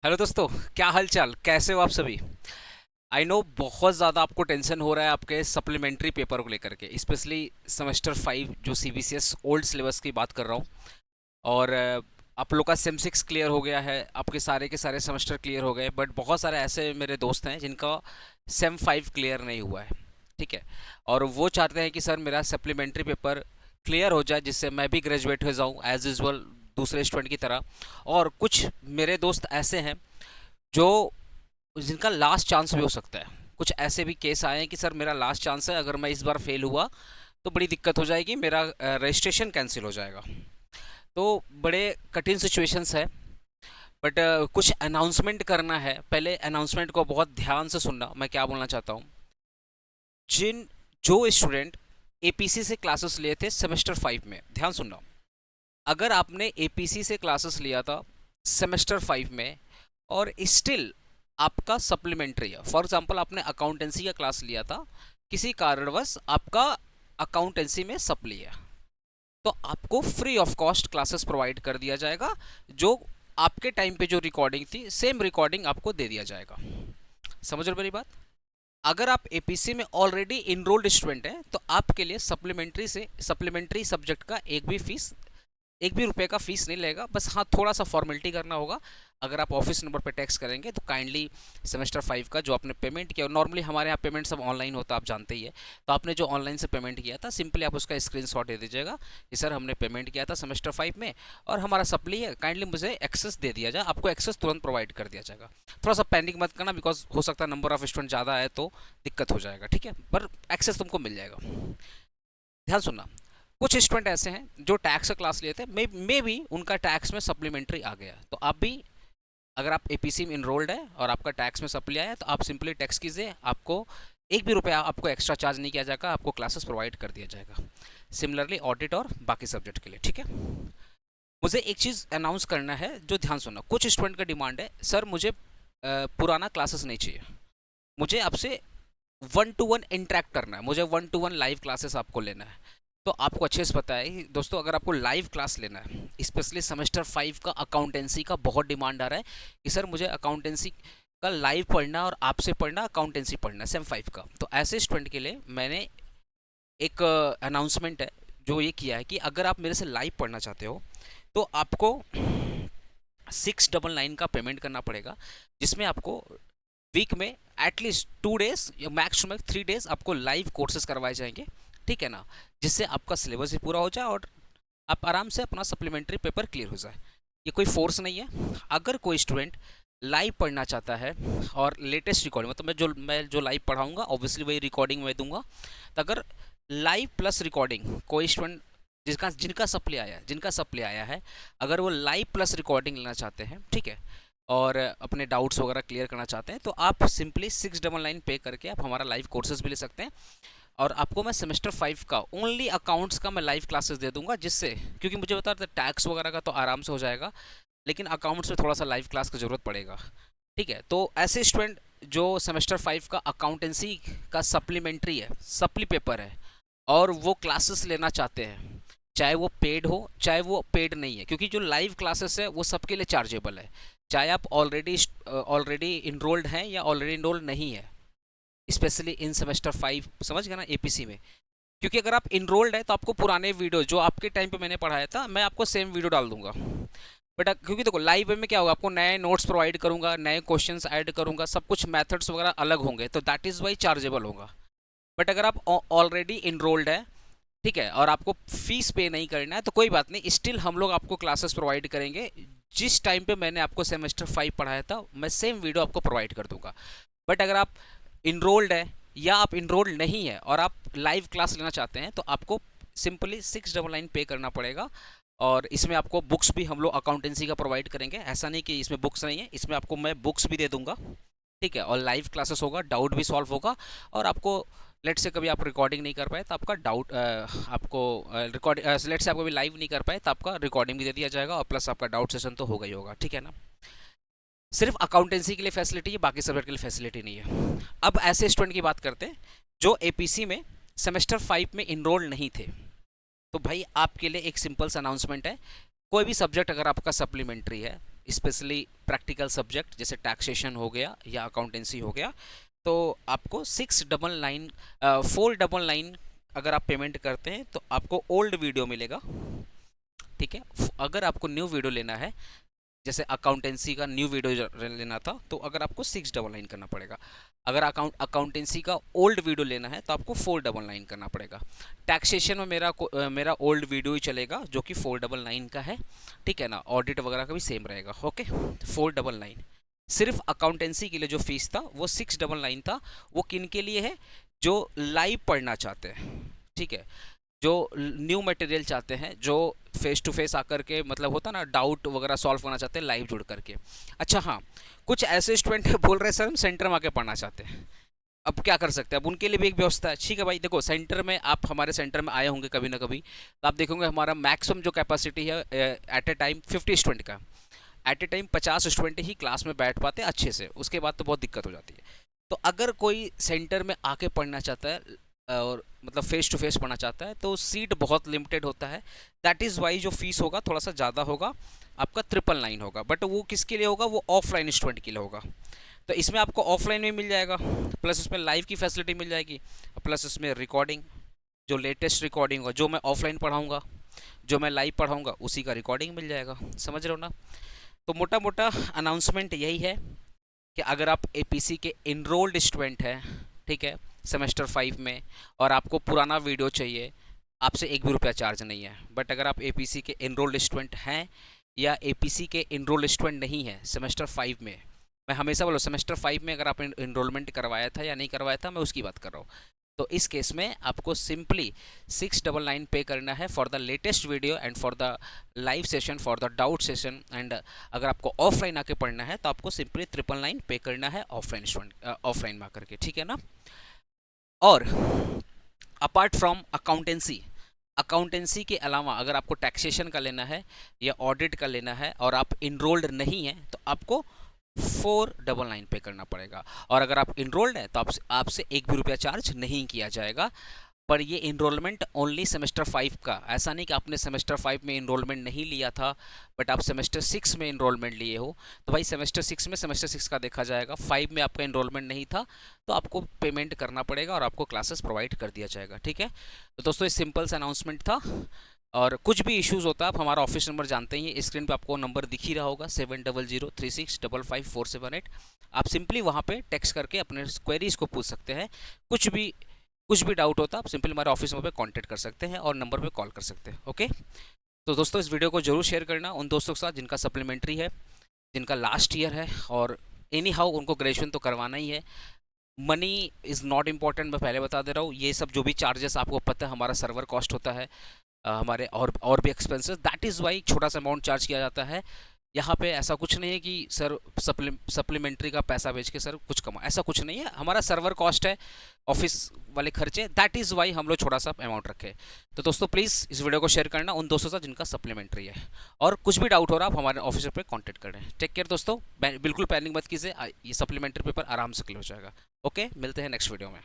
Hello दोस्तों। क्या हाल चाल, कैसे हो आप सभी। आई नो बहुत ज़्यादा आपको टेंशन हो रहा है आपके सप्लीमेंट्री पेपर को लेकर के, स्पेशली सेमेस्टर 5 जो सीबीसीएस ओल्ड सिलेबस की बात कर रहा हूँ। और आप लोग का सेम 6 क्लियर हो गया है, आपके सारे के सारे सेमेस्टर क्लियर हो गए, बट बहुत सारे ऐसे मेरे दोस्त हैं जिनका सेम 5 क्लियर नहीं हुआ है। ठीक है। और वो चाहते हैं कि सर मेरा सप्लीमेंट्री पेपर क्लियर हो जाए जिससे मैं भी ग्रेजुएट हो जाऊँ एज यूजल दूसरे स्टूडेंट की तरह। और कुछ मेरे दोस्त ऐसे हैं जो जिनका लास्ट चांस भी हो सकता है। कुछ ऐसे भी केस आए हैं कि सर मेरा लास्ट चांस है, अगर मैं इस बार फेल हुआ तो बड़ी दिक्कत हो जाएगी, मेरा रजिस्ट्रेशन कैंसिल हो जाएगा। तो बड़े कठिन सिचुएशंस है। बट कुछ अनाउंसमेंट करना है। पहले अनाउंसमेंट को बहुत ध्यान से सुनना, मैं क्या बोलना चाहता हूँ। जिन जो स्टूडेंट एपीसी से क्लासेस लिए थे सेमेस्टर 5 में, ध्यान सुनना। अगर आपने एपीसी से क्लासेस लिया था सेमेस्टर 5 में और स्टिल आपका सप्लीमेंट्री है, फॉर एग्जांपल आपने अकाउंटेंसी का क्लास लिया था, किसी कारणवश आपका अकाउंटेंसी में सप्ली है, तो आपको free of cost classes provide कर दिया जाएगा। जो आपके टाइम पे जो रिकॉर्डिंग थी सेम रिकॉर्डिंग आपको दे दिया जाएगा। समझ रहे हो मेरी बात। अगर आप एपीसी में ऑलरेडी इनरोल्ड स्टूडेंट हैं तो आपके लिए सप्लीमेंट्री सब्जेक्ट का एक भी रुपए का फीस नहीं लगेगा। बस हाँ, थोड़ा सा फॉर्मेलिटी करना होगा। अगर आप ऑफिस नंबर पर टैक्स करेंगे तो काइंडली सेमेस्टर 5 का जो आपने पेमेंट किया, नॉर्मली हमारे यहाँ पेमेंट सब ऑनलाइन होता है, आप जानते ही है। तो आपने जो ऑनलाइन से पेमेंट किया था, सिंपली आप उसका स्क्रीनशॉट दे दीजिएगा कि सर हमने पेमेंट किया था सेमेस्टर 5 में और हमारा सप्ली है, काइंडली मुझे एक्सेस दे दिया जाए। आपको एक्सेस तुरंत प्रोवाइड कर दिया जाएगा। थोड़ा सा पैनिक मत करना, बिकॉज हो सकता है नंबर ऑफ स्टूडेंट ज़्यादा है तो दिक्कत हो जाएगा। ठीक है, पर एक्सेस तुमको मिल जाएगा। ध्यान सुनना। कुछ स्टूडेंट ऐसे हैं जो टैक्स का क्लास लिए थे, मे भी उनका टैक्स में सप्लीमेंट्री आ गया, तो आप भी अगर आप एपीसी में इनरोल्ड है और आपका टैक्स में सप्ली आया है तो आप सिंपली टैक्स कीजिए। आपको एक भी रुपया आपको एक्स्ट्रा चार्ज नहीं किया जाएगा, आपको क्लासेस प्रोवाइड कर दिया जाएगा। सिमिलरली ऑडिट और बाकी सब्जेक्ट के लिए। ठीक है। मुझे एक चीज़ अनाउंस करना है, जो ध्यान सुनना। कुछ स्टूडेंट का डिमांड है, सर मुझे पुराना क्लासेस नहीं चाहिए, मुझे आपसे 1-to-1 इंटरेक्ट करना है, मुझे 1-to-1 लाइव क्लासेस आपको लेना है। तो आपको अच्छे से पता है दोस्तों, अगर आपको लाइव क्लास लेना है, स्पेशली सेमेस्टर 5 का अकाउंटेंसी का बहुत डिमांड आ रहा है कि सर मुझे अकाउंटेंसी का लाइव पढ़ना और आपसे पढ़ना, अकाउंटेंसी पढ़ना सेम 5 का। तो ऐसे स्टूडेंट के लिए मैंने एक अनाउंसमेंट है जो ये किया है कि अगर आप मेरे से लाइव पढ़ना चाहते हो तो आपको 699 का पेमेंट करना पड़ेगा, जिसमें आपको वीक में एटलीस्ट 2 डेज या मैक्स टू मैक्स 3 डेज आपको लाइव कोर्सेज करवाए जाएंगे। ठीक है ना, जिससे आपका सिलेबस भी पूरा हो जाए और आप आराम से अपना सप्लीमेंट्री पेपर क्लियर हो जाए। ये कोई फोर्स नहीं है। अगर कोई स्टूडेंट लाइव पढ़ना चाहता है और लेटेस्ट रिकॉर्डिंग, मतलब मैं जो लाइव पढ़ाऊंगा ऑब्वियसली वही रिकॉर्डिंग मैं दूंगा। तो अगर लाइव प्लस रिकॉर्डिंग कोई स्टूडेंट जिनका सप्ली आया है, अगर वो लाइव प्लस रिकॉर्डिंग लेना चाहते हैं, ठीक है, और अपने डाउट्स वगैरह क्लियर करना चाहते हैं, तो आप सिंपली 699 पे करके आप हमारा लाइव कोर्सेज भी ले सकते हैं। और आपको मैं सेमेस्टर 5 का ओनली अकाउंट्स का मैं लाइव क्लासेस दे दूंगा, जिससे क्योंकि मुझे बता रहे टैक्स वगैरह का तो आराम से हो जाएगा, लेकिन अकाउंट्स में थोड़ा सा लाइव क्लास की ज़रूरत पड़ेगा। ठीक है। तो ऐसे स्टूडेंट जो सेमेस्टर 5 का अकाउंटेंसी का सप्लीमेंट्री है, सप्ली पेपर है, और वो क्लासेस लेना चाहते हैं, चाहे वो पेड हो चाहे वो पेड नहीं है, क्योंकि जो लाइव क्लासेस है वो सबके लिए चार्जेबल है, चाहे आप ऑलरेडी इनरोल्ड हैं या ऑलरेडी इनरोल्ड नहीं है, स्पेशली इन सेमेस्टर 5। समझ गए ना, एपीसी में। क्योंकि अगर आप इनरोल्ड है तो आपको पुराने वीडियो जो आपके टाइम पे मैंने पढ़ाया था, मैं आपको सेम वीडियो डाल दूंगा। बट क्योंकि देखो लाइव में क्या होगा, आपको नए नोट्स प्रोवाइड करूंगा, नए क्वेश्चंस ऐड करूंगा, सब कुछ मेथड्स वगैरह अलग होंगे, तो दैट इज़ वाई चार्जेबल होगा। बट अगर आप ऑलरेडी इनरोल्ड है, ठीक है, और आपको फीस पे नहीं करना है, तो कोई बात नहीं, स्टिल हम लोग आपको क्लासेस प्रोवाइड करेंगे। जिस टाइम पे मैंने आपको सेमेस्टर 5 पढ़ाया था, मैं सेम वीडियो आपको प्रोवाइड कर दूंगा। बट अगर आप इनरोल्ड है या आप इनरोल्ड नहीं है और आप लाइव क्लास लेना चाहते हैं, तो आपको सिंपली 699 पे करना पड़ेगा। और इसमें आपको बुक्स भी हम लोग अकाउंटेंसी का प्रोवाइड करेंगे, ऐसा नहीं कि इसमें बुक्स नहीं है, इसमें आपको मैं बुक्स भी दे दूंगा। ठीक है, और लाइव क्लासेस होगा, डाउट भी सॉल्व होगा। और आपको लेट से कभी आप रिकॉर्डिंग नहीं कर पाए तो आपका डाउट आपको रिकॉर्ड लेट से आप कभी लाइव नहीं कर पाए तो आपका रिकॉर्डिंग भी दे दिया जाएगा, और प्लस आपका डाउट सेशन तो होगा ही होगा। ठीक है ना। सिर्फ अकाउंटेंसी के लिए फैसिलिटी है, बाकी सब्जेक्ट के लिए फैसिलिटी नहीं है। अब ऐसे स्टूडेंट की बात करते हैं जो एपीसी में सेमेस्टर 5 में इनरोल नहीं थे। तो भाई आपके लिए एक सिंपल सा अनाउंसमेंट है, कोई भी सब्जेक्ट अगर आपका सप्लीमेंट्री है, स्पेशली प्रैक्टिकल सब्जेक्ट जैसे टैक्सेशन हो गया या अकाउंटेंसी हो गया, तो आपको 699 499 अगर आप पेमेंट करते हैं तो आपको ओल्ड वीडियो मिलेगा। ठीक है, अगर आपको न्यू वीडियो लेना है, जैसे अकाउंटेंसी का न्यू वीडियो लेना था, तो अगर आपको 699 करना पड़ेगा। अगर अकाउंटेंसी का ओल्ड वीडियो लेना है तो आपको 499 करना पड़ेगा। टैक्सेशन में मेरा ओल्ड वीडियो ही चलेगा जो कि 499 का है। ठीक है ना, ऑडिट वगैरह का भी सेम रहेगा। ओके, 499। सिर्फ अकाउंटेंसी के लिए जो फीस था वो 699 था। वो किन के लिए है? जो लाइव पढ़ना चाहते हैं। ठीक है, जो न्यू मटेरियल चाहते हैं, जो फेस टू फेस आकर के मतलब होता ना डाउट वगैरह सॉल्व करना चाहते हैं लाइव जुड़ करके। अच्छा हाँ, कुछ ऐसे स्टूडेंट बोल रहे हैं सर हम सेंटर में आके पढ़ना चाहते हैं, अब क्या कर सकते हैं? अब उनके लिए भी एक व्यवस्था है। ठीक है भाई, देखो सेंटर में आप हमारे सेंटर में आए होंगे कभी ना कभी, तो आप देखोगे हमारा मैक्सिमम जो कैपेसिटी है एट ए टाइम 50 स्टूडेंट का। एट ए टाइम 50 स्टूडेंट ही क्लास में बैठ पाते हैं अच्छे से, उसके बाद तो बहुत दिक्कत हो जाती है। तो अगर कोई सेंटर में आके पढ़ना चाहता है और मतलब फेस टू फेस पढ़ना चाहता है, तो सीट बहुत लिमिटेड होता है। दैट इज़ वाई जो फीस होगा थोड़ा सा ज़्यादा होगा, आपका 999 होगा। बट वो किसके लिए होगा? वो ऑफलाइन स्टूडेंट के लिए होगा। तो इसमें आपको ऑफलाइन में मिल जाएगा, प्लस इसमें लाइव की फैसिलिटी मिल जाएगी, प्लस इसमें रिकॉर्डिंग, जो लेटेस्ट रिकॉर्डिंग होगा, जो मैं ऑफलाइन पढ़ाऊँगा, जो मैं लाइव पढ़ाऊँगा उसी का रिकॉर्डिंग मिल जाएगा। समझ रहे हो ना? तो मोटा मोटा अनाउंसमेंट यही है कि अगर आप एपीसी के इनरोल्ड स्टूडेंट हैं, ठीक है, सेमेस्टर 5 में, और आपको पुराना वीडियो चाहिए, आपसे एक भी रुपया चार्ज नहीं है। बट अगर आप एपीसी के इनरोल्ड स्टूडेंट हैं या एपीसी के इनरोल्ड स्टूडेंट नहीं है सेमेस्टर 5 में, मैं हमेशा बोलो सेमेस्टर 5 में अगर आपने इनरोलमेंट करवाया था या नहीं करवाया था, मैं उसकी बात कर रहा हूँ, तो इस केस में आपको सिंपली 699 पे करना है for the latest video and for the live session, for the doubt session. And अगर आपको ऑफलाइन आके पढ़ना है तो आपको सिंपली 999 पे करना है ऑफलाइन में आकर के। ठीक है ना? और अपार्ट फ्रॉम अकाउंटेंसी के अलावा अगर आपको टैक्सेशन का लेना है या ऑडिट का लेना है और आप इनरोल्ड नहीं हैं, तो आपको 499 पे करना पड़ेगा। और अगर आप इनरोल्ड हैं तो आपसे एक भी रुपया चार्ज नहीं किया जाएगा। पर ये इनरोलमेंट ओनली सेमेस्टर 5 का, ऐसा नहीं कि आपने सेमेस्टर 5 में इनरोलमेंट नहीं लिया था बट आप सेमेस्टर 6 में इनरोलमेंट लिए हो, तो भाई सेमेस्टर 6 में सेमेस्टर 6 का देखा जाएगा। 5 में आपका इनरोलमेंट नहीं था तो आपको पेमेंट करना पड़ेगा और आपको क्लासेस प्रोवाइड कर दिया जाएगा। ठीक है, तो दोस्तों ये सिंपल सा अनाउंसमेंट था। और कुछ भी इश्यूज़ होता है आप हमारा ऑफिस नंबर जानते हैं, स्क्रीन पे आपको नंबर दिख ही रहा होगा 7003655478। आप सिंपली वहाँ पे टेक्स्ट करके अपने क्वेरीज को पूछ सकते हैं। कुछ भी डाउट होता है आप सिंपली हमारे ऑफिस नंबर पे कांटेक्ट कर सकते हैं और नंबर पे कॉल कर सकते हैं। ओके, तो दोस्तों इस वीडियो को जरूर शेयर करना उन दोस्तों के साथ जिनका सप्लीमेंट्री है, जिनका लास्ट ईयर है, और एनी हाउ उनको ग्रेजुएशन तो करवाना ही है। मनी इज़ नॉट इम्पॉर्टेंट, मैं पहले बता दे रहा हूँ। ये सब जो भी चार्जेस आपको पता है, हमारा सर्वर कॉस्ट होता है, हमारे और भी एक्सपेंसेस, दैट इज़ वाई छोटा सा अमाउंट चार्ज किया जाता है। यहाँ पे ऐसा कुछ नहीं है कि सर सप्लीमेंट्री का पैसा बेच के सर कुछ कमा, ऐसा कुछ नहीं है। हमारा सर्वर कॉस्ट है, ऑफिस वाले खर्चे, दैट इज़ वाई हम लोग छोटा सा अमाउंट रखे। तो दोस्तों प्लीज़ इस वीडियो को शेयर करना उन दोस्तों से जिनका सप्लीमेंट्री है, और कुछ भी डाउट हो रहा है आप हमारे ऑफिसर पे कांटेक्ट करें। टेक केयर दोस्तों, बिल्कुल पैनिक मत कीजिए, ये सप्लीमेंट्री पेपर आराम से क्लियर हो जाएगा। ओके, मिलते हैं नेक्स्ट वीडियो में।